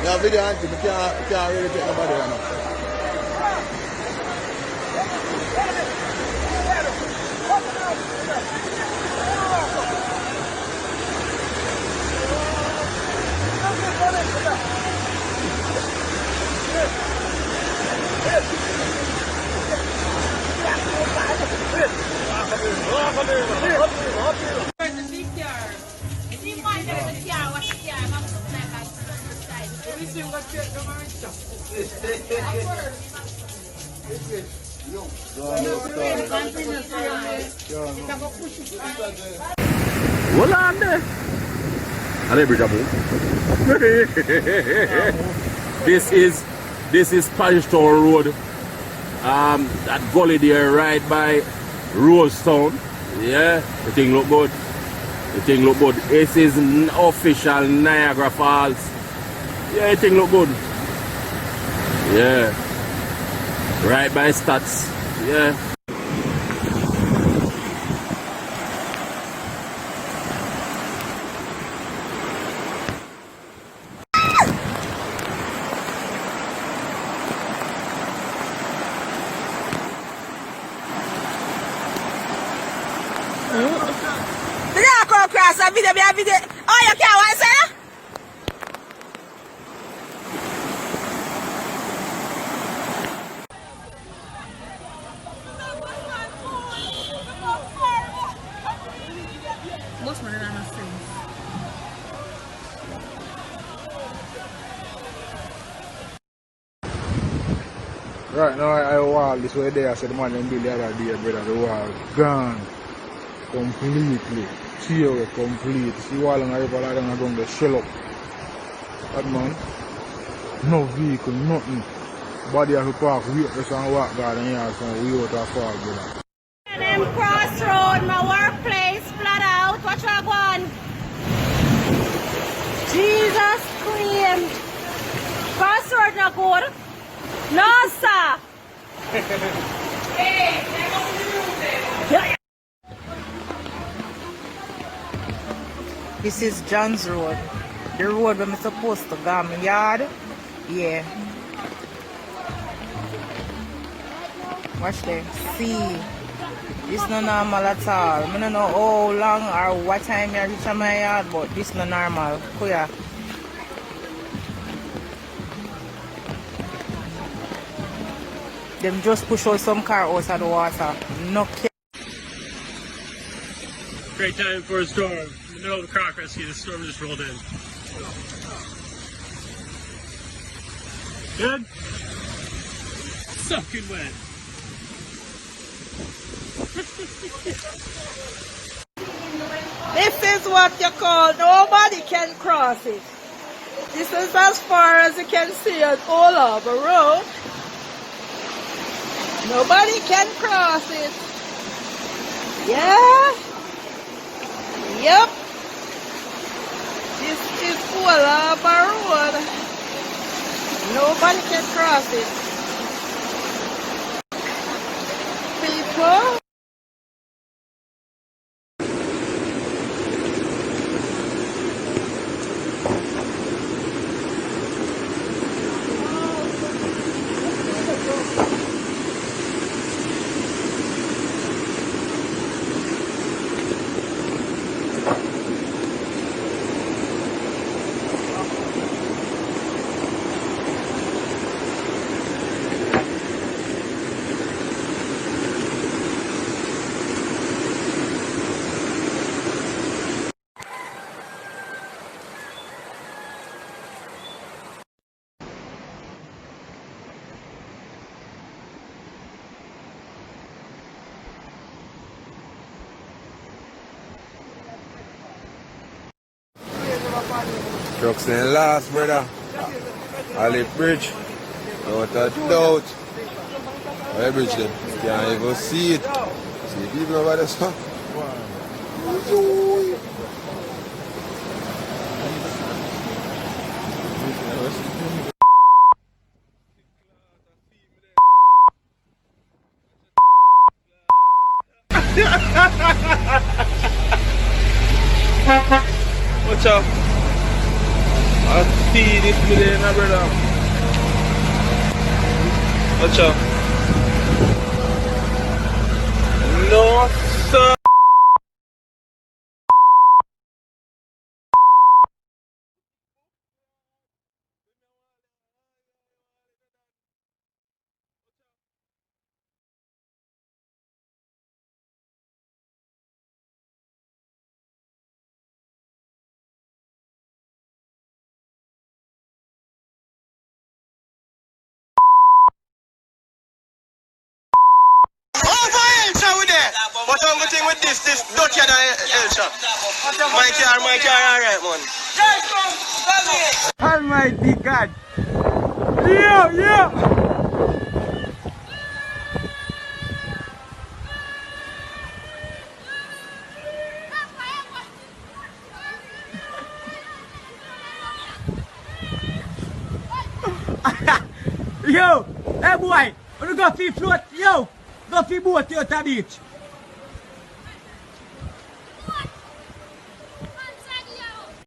That video, auntie, we can't really take nobody right now. Hold on there. And every double. This is Punchtown Road. That gully there right by Rosetown. Yeah, the thing look good. The thing look good. This is official Niagara Falls. Yeah, the thing look good. Yeah. Right by Stats. Yeah. Video. Oh, you can't want to say that? Most money are not friends. Right now, I wall this way there. I said the man them build the other day, brother. The wall gone completely. Tear complete. See wall on the river like them are going to shell up. That man, no vehicle, nothing. Body have to park, wait just and walk garden here from way out of far, brother. Them crossroad, my workplace, flat out. Watch what I want. Jesus cream. Crossroad not good. No, sir. Yeah. This is John's Road. The road where I'm supposed to go my yard. Yeah. Watch there. See. This is not normal at all. I don't know how long or what time I reach my yard, but this is not normal. Kuya. Them just push out some car out of the water. No care. Great time for a storm. In the middle of the croc rescue, the storm just rolled in. Good? Soaking wet. This is what you call nobody can cross it. This is as far as you can see on all over road. Nobody can cross it. Yeah. Yep. This is all over road. Nobody can cross it. People. Trucks in last, brother. Olive Bridge. Without a doubt. Olive Bridge them. Can't even see it. See people over there, sir. Watch out. I see this million, brother. Watch out. No, sir. What's wrong with thing with this dirtier than Elsha? My car, alright, man. Almighty God. Yeah, yeah. Yo, hey boy, wanna go fi float? Yo, go fi boat out the beach.